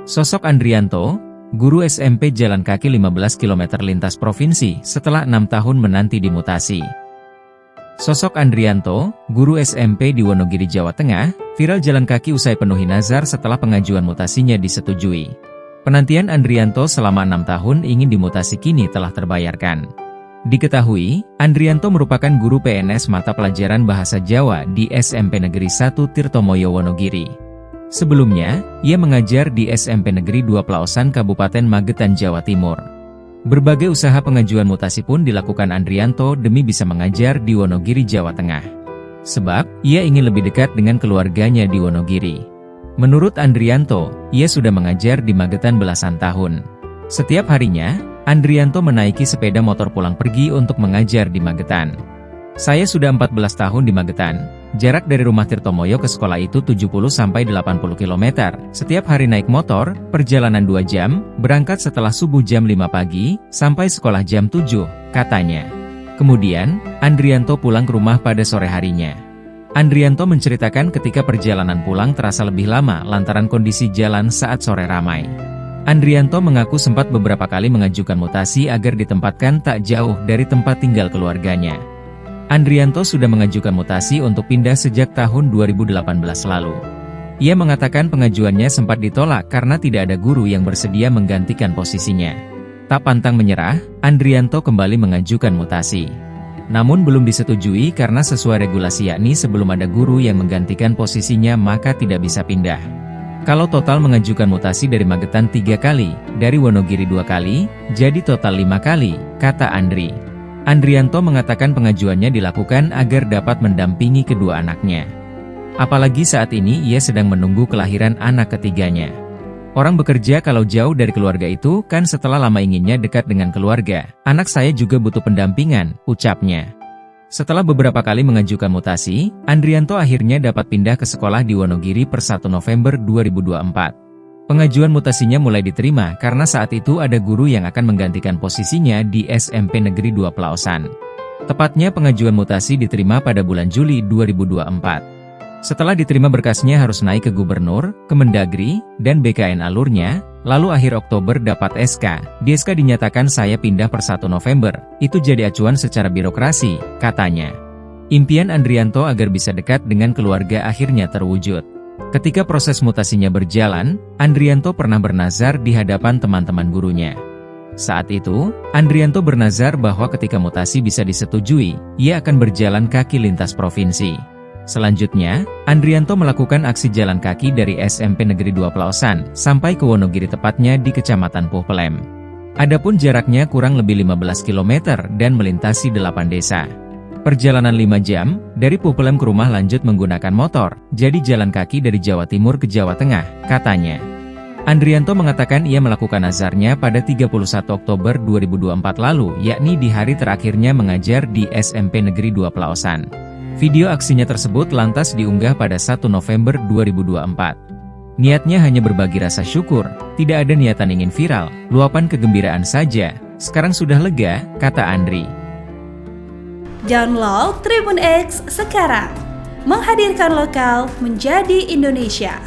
Sosok Andrianto, guru SMP jalan kaki 15 km lintas provinsi setelah 6 tahun menanti dimutasi. Sosok Andrianto, guru SMP di Wonogiri, Jawa Tengah, viral jalan kaki usai penuhi nazar setelah pengajuan mutasinya disetujui. Penantian Andrianto selama 6 tahun ingin dimutasi kini telah terbayarkan. Diketahui, Andrianto merupakan guru PNS mata pelajaran Bahasa Jawa di SMP Negeri 1 Tirtomoyo Wonogiri. Sebelumnya, ia mengajar di SMP Negeri 2 Plaosan Kabupaten Magetan, Jawa Timur. Berbagai usaha pengajuan mutasi pun dilakukan Andrianto demi bisa mengajar di Wonogiri, Jawa Tengah. Sebab, ia ingin lebih dekat dengan keluarganya di Wonogiri. Menurut Andrianto, ia sudah mengajar di Magetan belasan tahun. Setiap harinya, Andrianto menaiki sepeda motor pulang pergi untuk mengajar di Magetan. Saya sudah 14 tahun di Magetan. Jarak dari rumah Tirtomoyo ke sekolah itu 70-80 km. Setiap hari naik motor, perjalanan 2 jam, berangkat setelah subuh jam 5 pagi, sampai sekolah jam 7, katanya. Kemudian, Andrianto pulang ke rumah pada sore harinya. Andrianto menceritakan ketika perjalanan pulang terasa lebih lama lantaran kondisi jalan saat sore ramai. Andrianto mengaku sempat beberapa kali mengajukan mutasi agar ditempatkan tak jauh dari tempat tinggal keluarganya. Andrianto sudah mengajukan mutasi untuk pindah sejak tahun 2018 lalu. Ia mengatakan pengajuannya sempat ditolak karena tidak ada guru yang bersedia menggantikan posisinya. Tak pantang menyerah, Andrianto kembali mengajukan mutasi. Namun belum disetujui karena sesuai regulasi, yakni sebelum ada guru yang menggantikan posisinya maka tidak bisa pindah. Kalau total mengajukan mutasi dari Magetan 3 kali, dari Wonogiri 2 kali, jadi total 5 kali, kata Andri. Andrianto mengatakan pengajuannya dilakukan agar dapat mendampingi kedua anaknya. Apalagi saat ini ia sedang menunggu kelahiran anak ketiganya. Orang bekerja kalau jauh dari keluarga itu kan setelah lama inginnya dekat dengan keluarga. Anak saya juga butuh pendampingan, ucapnya. Setelah beberapa kali mengajukan mutasi, Andrianto akhirnya dapat pindah ke sekolah di Wonogiri per 1 November 2024. Pengajuan mutasinya mulai diterima karena saat itu ada guru yang akan menggantikan posisinya di SMP Negeri 2 Plaosan. Tepatnya pengajuan mutasi diterima pada bulan Juli 2024. Setelah diterima berkasnya harus naik ke Gubernur, Kemendagri, dan BKN alurnya, lalu akhir Oktober dapat SK. Di SK dinyatakan saya pindah per 1 November, itu jadi acuan secara birokrasi, katanya. Impian Andrianto agar bisa dekat dengan keluarga akhirnya terwujud. Ketika proses mutasinya berjalan, Andrianto pernah bernazar di hadapan teman-teman gurunya. Saat itu, Andrianto bernazar bahwa ketika mutasi bisa disetujui, ia akan berjalan kaki lintas provinsi. Selanjutnya, Andrianto melakukan aksi jalan kaki dari SMP Negeri 2 Plaosan sampai ke Wonogiri, tepatnya di Kecamatan Puhpelem. Adapun jaraknya kurang lebih 15 km dan melintasi 8 desa. Perjalanan 5 jam, dari Puhpelem ke rumah lanjut menggunakan motor, jadi jalan kaki dari Jawa Timur ke Jawa Tengah, katanya. Andrianto mengatakan ia melakukan nazarnya pada 31 Oktober 2024 lalu, yakni di hari terakhirnya mengajar di SMP Negeri 2 Plaosan. Video aksinya tersebut lantas diunggah pada 1 November 2024. Niatnya hanya berbagi rasa syukur, tidak ada niatan ingin viral, luapan kegembiraan saja. Sekarang sudah lega, kata Andri. Download Tribun X sekarang, menghadirkan lokal menjadi Indonesia.